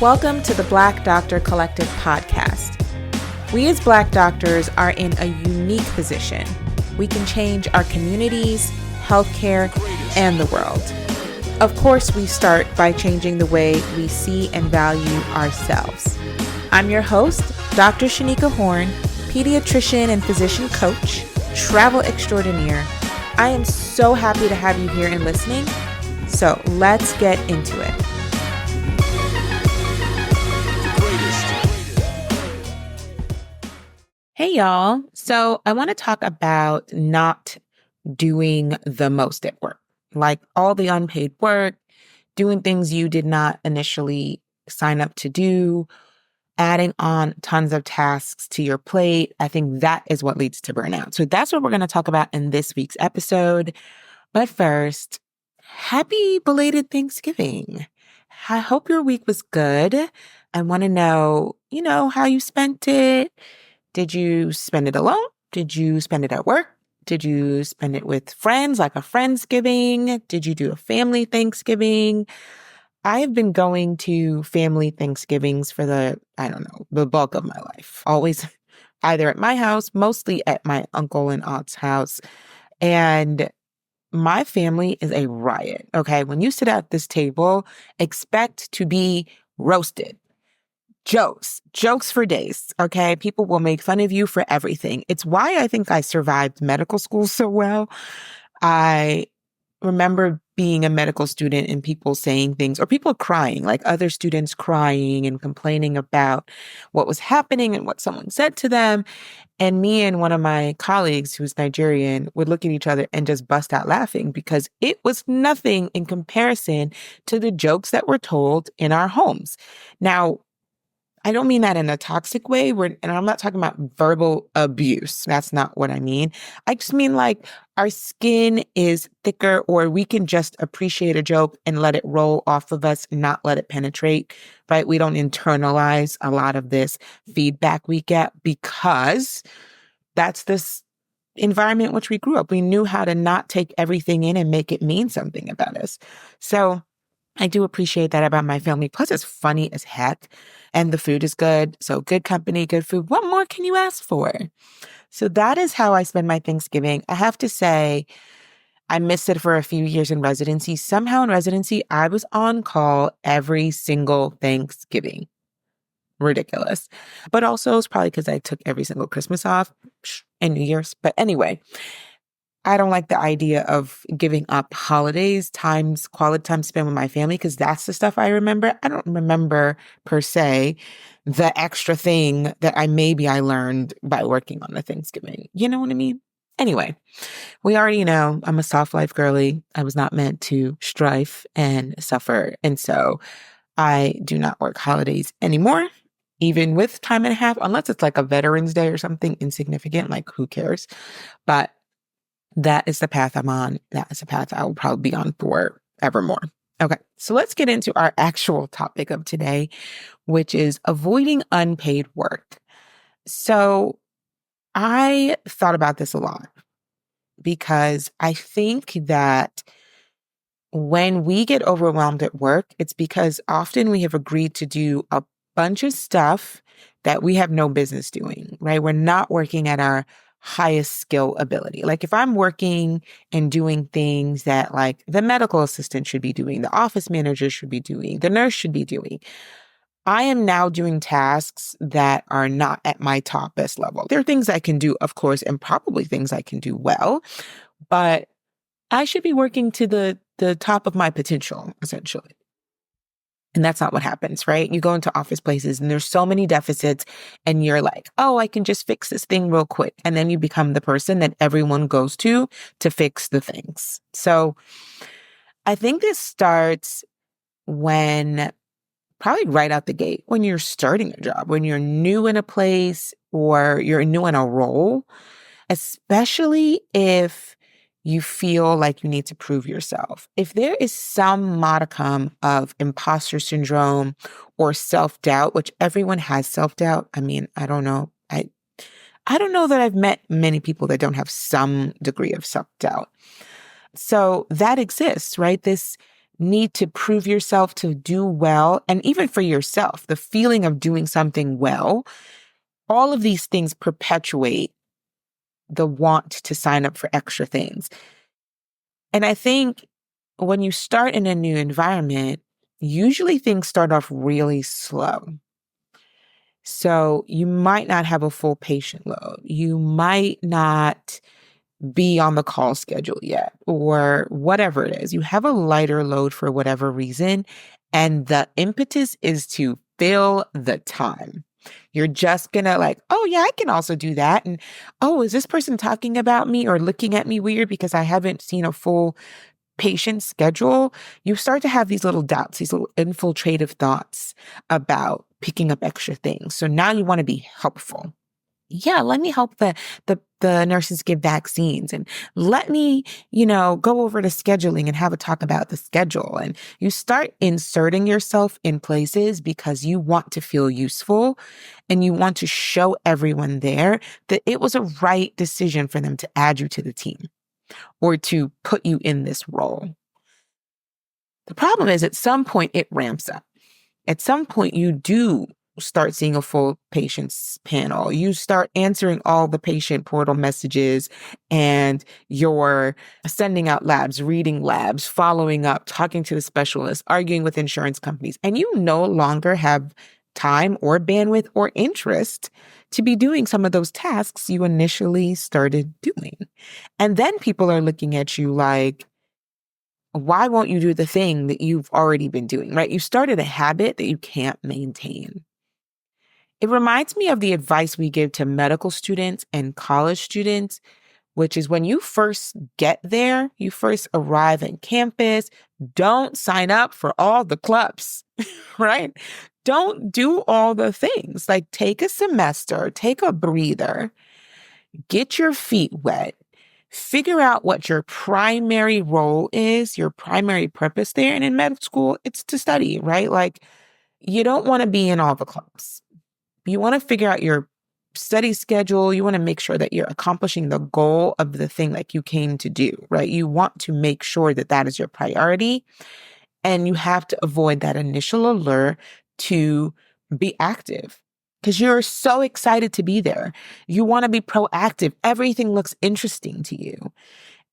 Welcome to the Black Doctor Collective podcast. We as Black doctors are in a unique position. We can change our communities, healthcare, and the world. Of course, we start by changing the way we see and value ourselves. I'm your host, Dr. Shanika Horn, pediatrician and physician coach, travel extraordinaire. I am so happy to have you here and listening. So let's get into it. Hey y'all. So I want to talk about not doing the most at work, like all the unpaid work, doing things you did not initially sign up to do, adding on tons of tasks to your plate. I think that is what leads to burnout. So that's what we're going to talk about in this week's episode. But first, happy belated Thanksgiving. I hope your week was good. I want to know, how you spent it. Did you spend it alone? Did you spend it at work? Did you spend it with friends, like a Friendsgiving? Did you do a family Thanksgiving? I have been going to family Thanksgivings for the bulk of my life. Always either at my house, mostly at my uncle and aunt's house. And my family is a riot, okay? When you sit at this table, expect to be roasted. Jokes for days, okay? People will make fun of you for everything. It's why I think I survived medical school so well. I remember being a medical student and people saying things, or people crying, like other students crying and complaining about what was happening and what someone said to them. And me and one of my colleagues who's Nigerian would look at each other and just bust out laughing because it was nothing in comparison to the jokes that were told in our homes. Now, I don't mean that in a toxic way, and I'm not talking about verbal abuse. That's not what I mean. I just mean like our skin is thicker, or we can just appreciate a joke and let it roll off of us, not let it penetrate, right? We don't internalize a lot of this feedback we get because that's this environment in which we grew up. We knew how to not take everything in and make it mean something about us. So I do appreciate that about my family. Plus, it's funny as heck. And the food is good. So good company, good food. What more can you ask for? So that is how I spend my Thanksgiving. I have to say, I missed it for a few years in residency. Somehow in residency, I was on call every single Thanksgiving. Ridiculous. But also, it's probably because I took every single Christmas off and New Year's. But anyway, I don't like the idea of giving up holidays, quality time spent with my family, because that's the stuff I remember. I don't remember per se the extra thing that I learned by working on the Thanksgiving. You know what I mean? Anyway, we already know I'm a soft life girly. I was not meant to strife and suffer. And so I do not work holidays anymore, even with time and a half, unless it's like a Veterans Day or something insignificant, like who cares? But that is the path I'm on. That is the path I will probably be on forevermore. Okay, so let's get into our actual topic of today, which is avoiding unpaid work. So I thought about this a lot because I think that when we get overwhelmed at work, it's because often we have agreed to do a bunch of stuff that we have no business doing, right? We're not working at our highest skill ability. Like if I'm working and doing things that like the medical assistant should be doing, the office manager should be doing, the nurse should be doing, I am now doing tasks that are not at my top best level. There are things I can do, of course, and probably things I can do well, but I should be working to the top of my potential, essentially. And that's not what happens, right? You go into office places and there's so many deficits and you're like, oh, I can just fix this thing real quick. And then you become the person that everyone goes to fix the things. So I think this starts when probably right out the gate, when you're starting a job, when you're new in a place or you're new in a role, especially if you feel like you need to prove yourself. If there is some modicum of imposter syndrome or self-doubt, which everyone has self-doubt. I mean, I don't know. I don't know that I've met many people that don't have some degree of self-doubt. So that exists, right? This need to prove yourself to do well, and even for yourself, the feeling of doing something well, all of these things perpetuate the want to sign up for extra things. And I think when you start in a new environment, usually things start off really slow. So you might not have a full patient load. You might not be on the call schedule yet, or whatever it is. You have a lighter load for whatever reason. And the impetus is to fill the time. You're just gonna like, oh yeah, I can also do that. And oh, is this person talking about me or looking at me weird because I haven't seen a full patient schedule? You start to have these little doubts, these little infiltrative thoughts about picking up extra things. So now you want to be helpful. Yeah, let me help the nurses give vaccines, and let me, go over to scheduling and have a talk about the schedule. And you start inserting yourself in places because you want to feel useful and you want to show everyone there that it was a right decision for them to add you to the team or to put you in this role. The problem is at some point it ramps up. At some point you do start seeing a full patients panel. You start answering all the patient portal messages, and you're sending out labs, reading labs, following up, talking to the specialists, arguing with insurance companies. And you no longer have time or bandwidth or interest to be doing some of those tasks you initially started doing. And then people are looking at you like, why won't you do the thing that you've already been doing, right? You started a habit that you can't maintain. It reminds me of the advice we give to medical students and college students, which is when you first get there, you first arrive on campus, don't sign up for all the clubs, right? Don't do all the things. Like take a semester, take a breather, get your feet wet, figure out what your primary role is, your primary purpose there. And in medical school, it's to study, right? Like you don't want to be in all the clubs. You want to figure out your study schedule. You want to make sure that you're accomplishing the goal of the thing like you came to do, right? You want to make sure that that is your priority. And you have to avoid that initial allure to be active because you're so excited to be there. You want to be proactive. Everything looks interesting to you.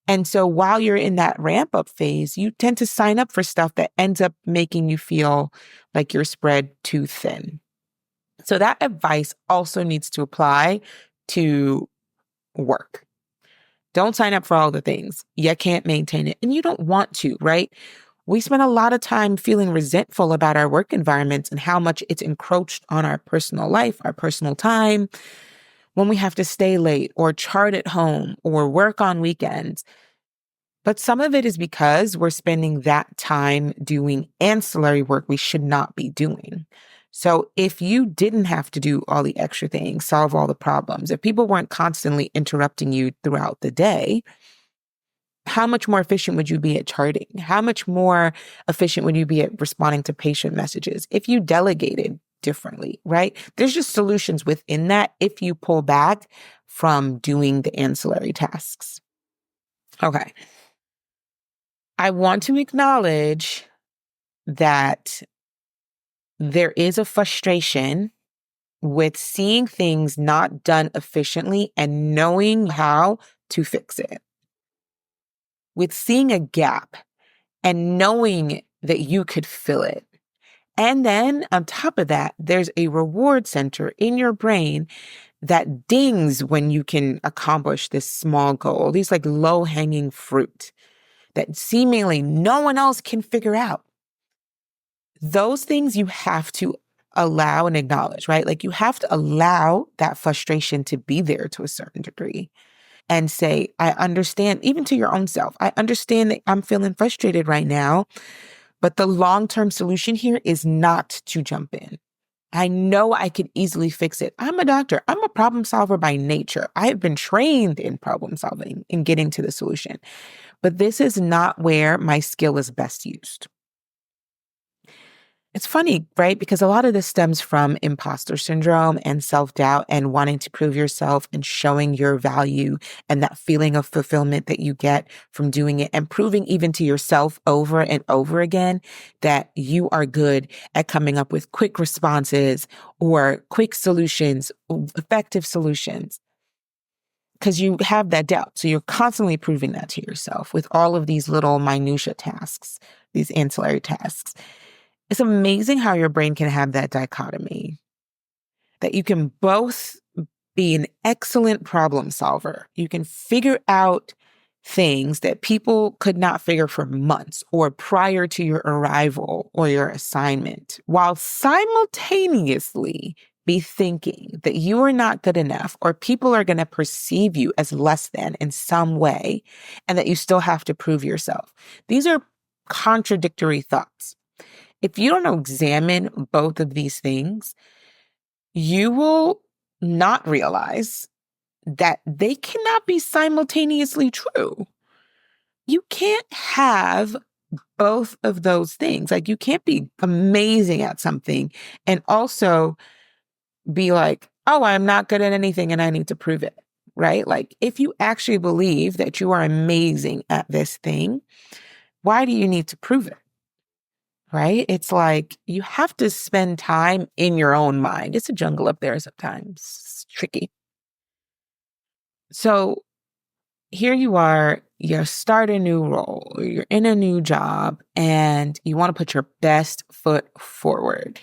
And so while you're in that ramp up phase, you tend to sign up for stuff that ends up making you feel like you're spread too thin. So that advice also needs to apply to work. Don't sign up for all the things. You can't maintain it and you don't want to, right? We spend a lot of time feeling resentful about our work environments and how much it's encroached on our personal life, our personal time, when we have to stay late or chart at home or work on weekends. But some of it is because we're spending that time doing ancillary work we should not be doing. So if you didn't have to do all the extra things, solve all the problems, if people weren't constantly interrupting you throughout the day, how much more efficient would you be at charting? How much more efficient would you be at responding to patient messages if you delegated differently, right? There's just solutions within that if you pull back from doing the ancillary tasks. Okay. I want to acknowledge that there is a frustration with seeing things not done efficiently and knowing how to fix it. With seeing a gap and knowing that you could fill it. And then on top of that, there's a reward center in your brain that dings when you can accomplish this small goal, these like low-hanging fruit that seemingly no one else can figure out. Those things you have to allow and acknowledge, right? Like you have to allow that frustration to be there to a certain degree and say, I understand, even to your own self, I understand that I'm feeling frustrated right now, but the long-term solution here is not to jump in. I know I could easily fix it. I'm a doctor. I'm a problem solver by nature. I have been trained in problem solving and getting to the solution, but this is not where my skill is best used. It's funny, right? Because a lot of this stems from imposter syndrome and self-doubt and wanting to prove yourself and showing your value and that feeling of fulfillment that you get from doing it and proving even to yourself over and over again that you are good at coming up with quick responses or quick solutions, effective solutions. Because you have that doubt. So you're constantly proving that to yourself with all of these little minutia tasks, these ancillary tasks. It's amazing how your brain can have that dichotomy, that you can both be an excellent problem solver. You can figure out things that people could not figure for months or prior to your arrival or your assignment, while simultaneously be thinking that you are not good enough or people are going to perceive you as less than in some way and that you still have to prove yourself. These are contradictory thoughts. If you don't examine both of these things, you will not realize that they cannot be simultaneously true. You can't have both of those things. Like you can't be amazing at something and also be like, oh, I'm not good at anything and I need to prove it, right? Like if you actually believe that you are amazing at this thing, why do you need to prove it? Right? It's like you have to spend time in your own mind. It's a jungle up there sometimes. It's tricky. So here you are, you start a new role, or you're in a new job, and you want to put your best foot forward.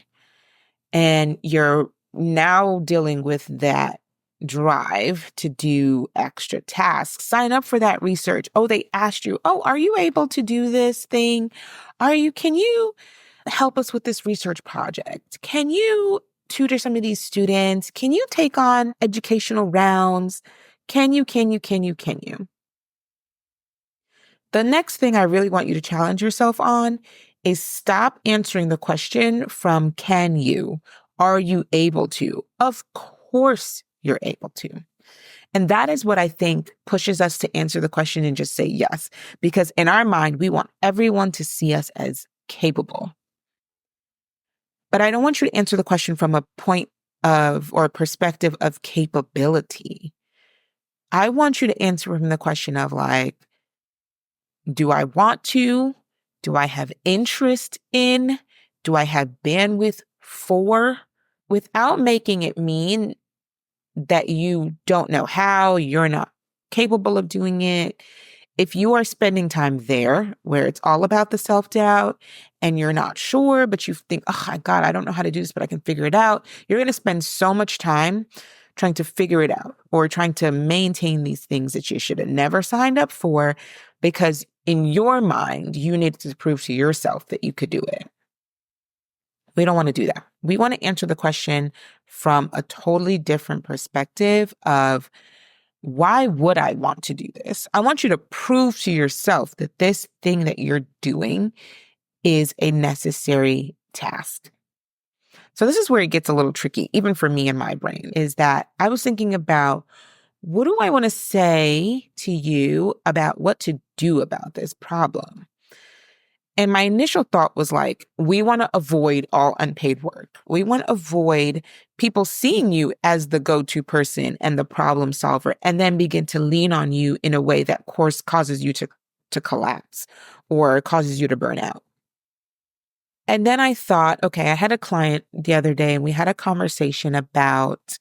And you're now dealing with that drive to do extra tasks. Sign up for that research. Oh, they asked you, oh, are you able to do this thing? Can you help us with this research project? Can you tutor some of these students? Can you take on educational rounds? Can you? The next thing I really want you to challenge yourself on is stop answering the question from can you? Are you able to? Of course you're able to. And that is what I think pushes us to answer the question and just say yes. Because in our mind, we want everyone to see us as capable. But I don't want you to answer the question from a point of or a perspective of capability. I want you to answer from the question of like, do I want to? Do I have interest in? Do I have bandwidth for? Without making it mean that you don't know how, you're not capable of doing it. If you are spending time there where it's all about the self-doubt and you're not sure, but you think, oh my God, I don't know how to do this, but I can figure it out. You're going to spend so much time trying to figure it out or trying to maintain these things that you should have never signed up for because in your mind, you needed to prove to yourself that you could do it. We don't want to do that. We want to answer the question from a totally different perspective of why would I want to do this? I want you to prove to yourself that this thing that you're doing is a necessary task. So this is where it gets a little tricky, even for me and my brain, is that I was thinking about what do I want to say to you about what to do about this problem? And my initial thought was like, we want to avoid all unpaid work. We want to avoid people seeing you as the go-to person and the problem solver and then begin to lean on you in a way that, of course, causes you to collapse or causes you to burn out. And then I thought, okay, I had a client the other day and we had a conversation about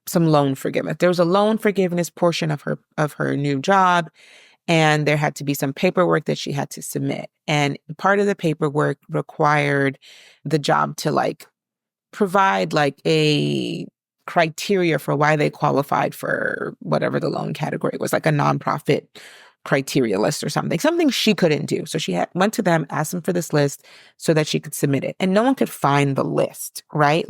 some loan forgiveness. There was a loan forgiveness portion of her new job. And there had to be some paperwork that she had to submit. And part of the paperwork required the job to provide a criteria for why they qualified for whatever the loan category was, like a nonprofit criteria list or something she couldn't do. So she went to them, asked them for this list so that she could submit it. And no one could find the list, right?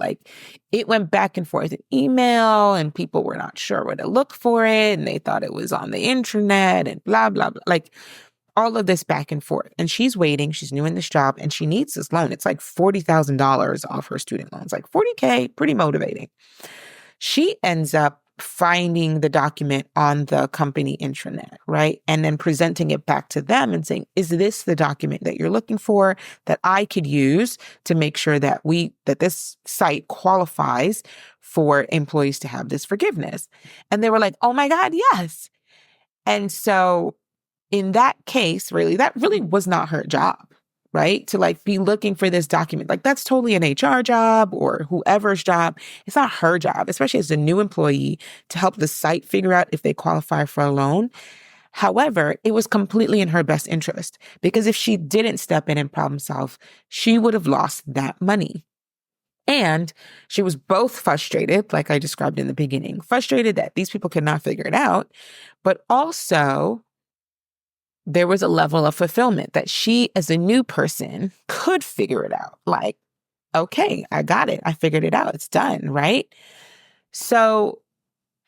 It went back and forth in email and people were not sure where to look for it. And they thought it was on the internet and blah, blah, blah. All of this back and forth. And she's waiting. She's new in this job and she needs this loan. It's like $40,000 off her student loans, like $40K, pretty motivating. She ends up finding the document on the company intranet, right? And then presenting it back to them and saying, is this the document that you're looking for that I could use to make sure that this site qualifies for employees to have this forgiveness? And they were like, oh my God, yes. And so in that case, really, that really was not her job, right? To like be looking for this document. Like that's totally an HR job or whoever's job. It's not her job, especially as a new employee, to help the site figure out if they qualify for a loan. However, it was completely in her best interest because if she didn't step in and problem solve, she would have lost that money. And she was both frustrated, like I described in the beginning, frustrated that these people could not figure it out, but also there was a level of fulfillment that she, as a new person, could figure it out. Like, okay, I got it. I figured it out. It's done, right? So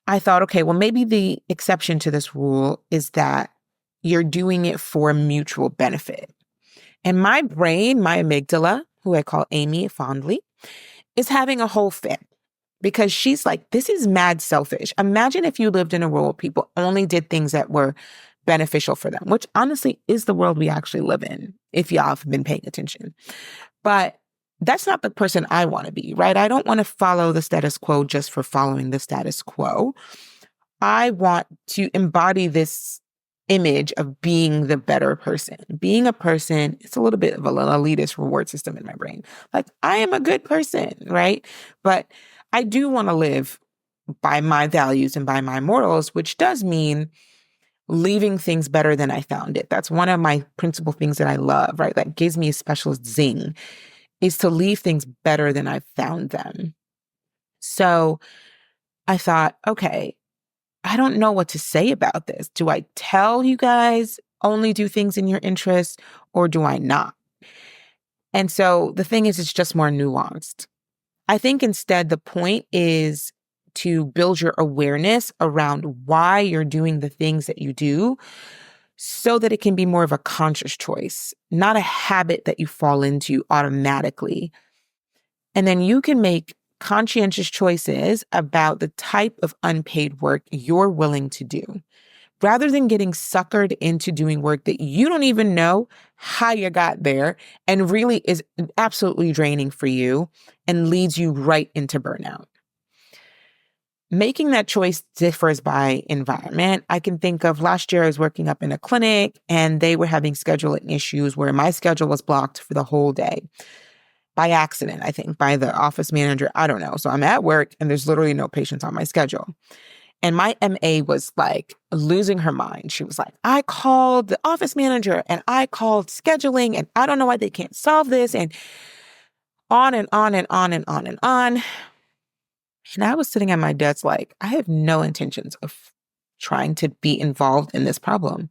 I thought, okay, well, maybe the exception to this rule is that you're doing it for mutual benefit. And my brain, my amygdala, who I call Amy fondly, is having a whole fit because she's like, this is mad selfish. Imagine if you lived in a world where people only did things that were beneficial for them, which honestly is the world we actually live in, if y'all have been paying attention. But that's not the person I want to be, right? I don't want to follow the status quo just for following the status quo. I want to embody this image of being the better person. Being a person, it's a little bit of an elitist reward system in my brain. Like, I am a good person, right? But I do want to live by my values and by my morals, which does mean leaving things better than I found it. That's one of my principal things that I love, right? That gives me a special zing, is to leave things better than I found them. So I thought, okay, I don't know what to say about this. Do I tell you guys only do things in your interest or do I not? And so the thing is, it's just more nuanced. I think instead the point is to build your awareness around why you're doing the things that you do so that it can be more of a conscious choice, not a habit that you fall into automatically. And then you can make conscientious choices about the type of unpaid work you're willing to do, rather than getting suckered into doing work that you don't even know how you got there and really is absolutely draining for you and leads you right into burnout. Making that choice differs by environment. I can think of last year I was working up in a clinic and they were having scheduling issues where my schedule was blocked for the whole day. By accident, I think, by the office manager. I don't know. So I'm at work and there's literally no patients on my schedule. And my MA was like losing her mind. She was like, I called the office manager and I called scheduling and I don't know why they can't solve this, and on and on and on and on and on. And I was sitting at my desk like, I have no intentions of trying to be involved in this problem.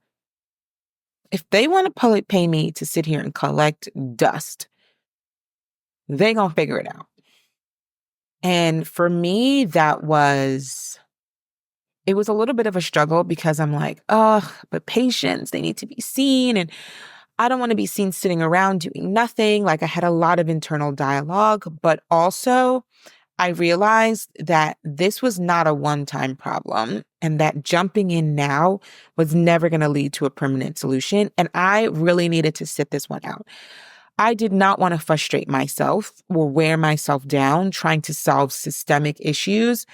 If they want to pay me to sit here and collect dust, they gonna figure it out. And for me, it was a little bit of a struggle because I'm like, oh, but patients, they need to be seen. And I don't want to be seen sitting around doing nothing. Like I had a lot of internal dialogue, but also I realized that this was not a one-time problem and that jumping in now was never going to lead to a permanent solution. And I really needed to sit this one out. I did not want to frustrate myself or wear myself down trying to solve systemic issues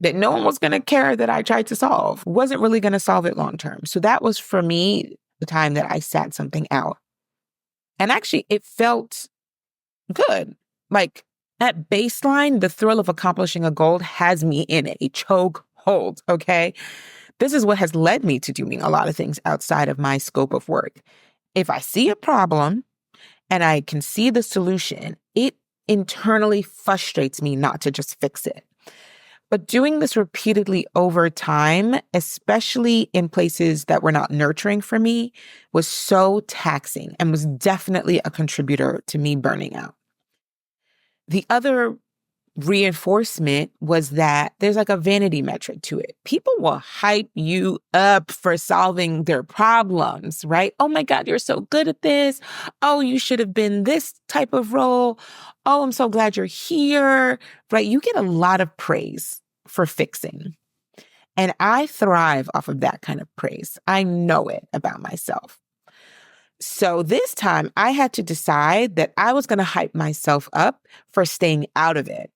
that no one was going to care that I tried to solve. Wasn't really going to solve it long term. So that was for me the time that I sat something out. And actually it felt good. Like at baseline, the thrill of accomplishing a goal has me in a choke hold, okay? This is what has led me to doing a lot of things outside of my scope of work. If I see a problem and I can see the solution, it internally frustrates me not to just fix it. But doing this repeatedly over time, especially in places that were not nurturing for me, was so taxing and was definitely a contributor to me burning out. The other reinforcement was that there's like a vanity metric to it. People will hype you up for solving their problems, right? Oh my God, you're so good at this. Oh, you should have been this type of role. Oh, I'm so glad you're here, right? You get a lot of praise for fixing. And I thrive off of that kind of praise. I know it about myself. So this time I had to decide that I was going to hype myself up for staying out of it,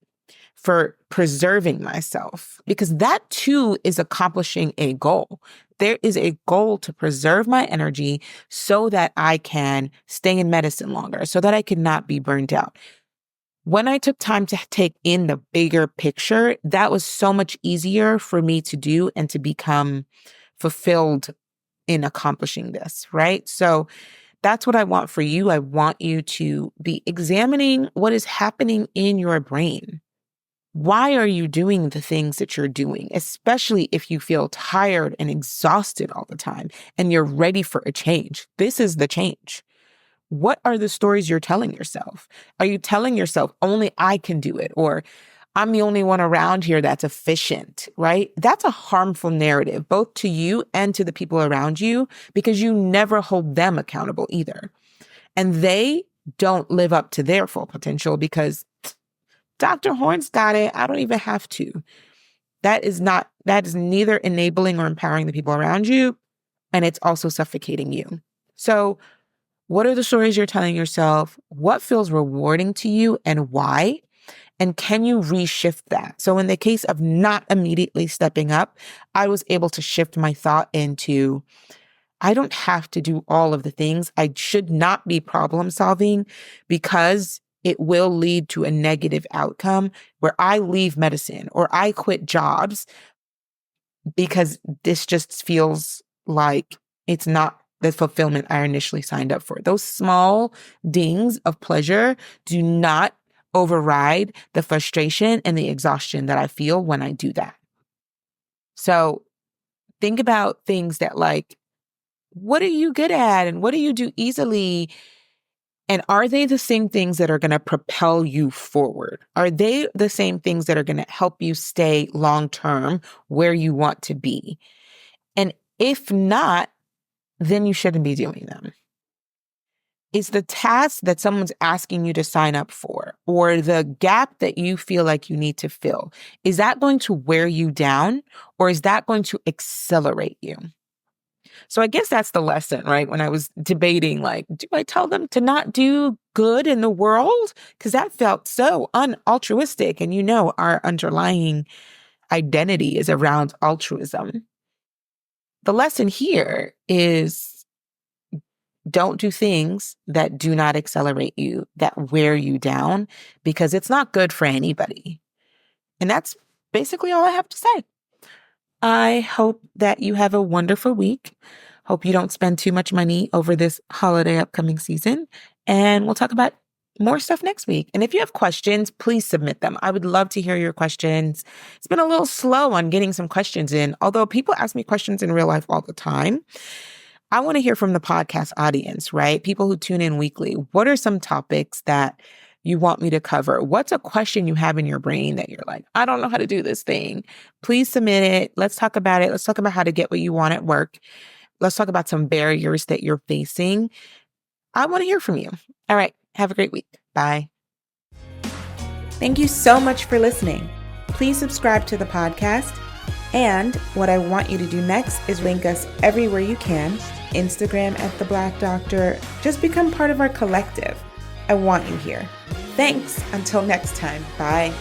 for preserving myself, because that too is accomplishing a goal. There is a goal to preserve my energy so that I can stay in medicine longer, so that I can not be burned out. When I took time to take in the bigger picture, that was so much easier for me to do and to become fulfilled in accomplishing this, right? So that's what I want for you. I want you to be examining what is happening in your brain. Why are you doing the things that you're doing, especially if you feel tired and exhausted all the time and you're ready for a change? This is the change. What are the stories you're telling yourself? Are you telling yourself, only I can do it? Or I'm the only one around here that's efficient, right? That's a harmful narrative, both to you and to the people around you, because you never hold them accountable either. And they don't live up to their full potential because Dr. Horn's got it. I don't even have to. That is neither enabling or empowering the people around you. And it's also suffocating you. So what are the stories you're telling yourself? What feels rewarding to you and why? And can you reshift that? So in the case of not immediately stepping up, I was able to shift my thought into, I don't have to do all of the things. I should not be problem solving because it will lead to a negative outcome where I leave medicine or I quit jobs because this just feels like it's not the fulfillment I initially signed up for. Those small dings of pleasure do not override the frustration and the exhaustion that I feel when I do that. So think about things that like, what are you good at and what do you do easily? And are they the same things that are going to propel you forward? Are they the same things that are going to help you stay long-term where you want to be? And if not, then you shouldn't be doing them. Is the task that someone's asking you to sign up for, or the gap that you feel like you need to fill, is that going to wear you down, or is that going to accelerate you? So I guess that's the lesson, right? When I was debating, like, do I tell them to not do good in the world? Because that felt so unaltruistic. And our underlying identity is around altruism. The lesson here is don't do things that do not accelerate you, that wear you down, because it's not good for anybody. And that's basically all I have to say. I hope that you have a wonderful week. Hope you don't spend too much money over this holiday upcoming season. And we'll talk about more stuff next week. And if you have questions, please submit them. I would love to hear your questions. It's been a little slow on getting some questions in, although people ask me questions in real life all the time. I want to hear from the podcast audience, right? People who tune in weekly. What are some topics that you want me to cover? What's a question you have in your brain that you're like, I don't know how to do this thing? Please submit it. Let's talk about it. Let's talk about how to get what you want at work. Let's talk about some barriers that you're facing. I want to hear from you. All right. Have a great week. Bye. Thank you so much for listening. Please subscribe to the podcast. And what I want you to do next is link us everywhere you can. Instagram at The Black Doctor. Just become part of our collective. I want you here. Thanks. Until next time. Bye.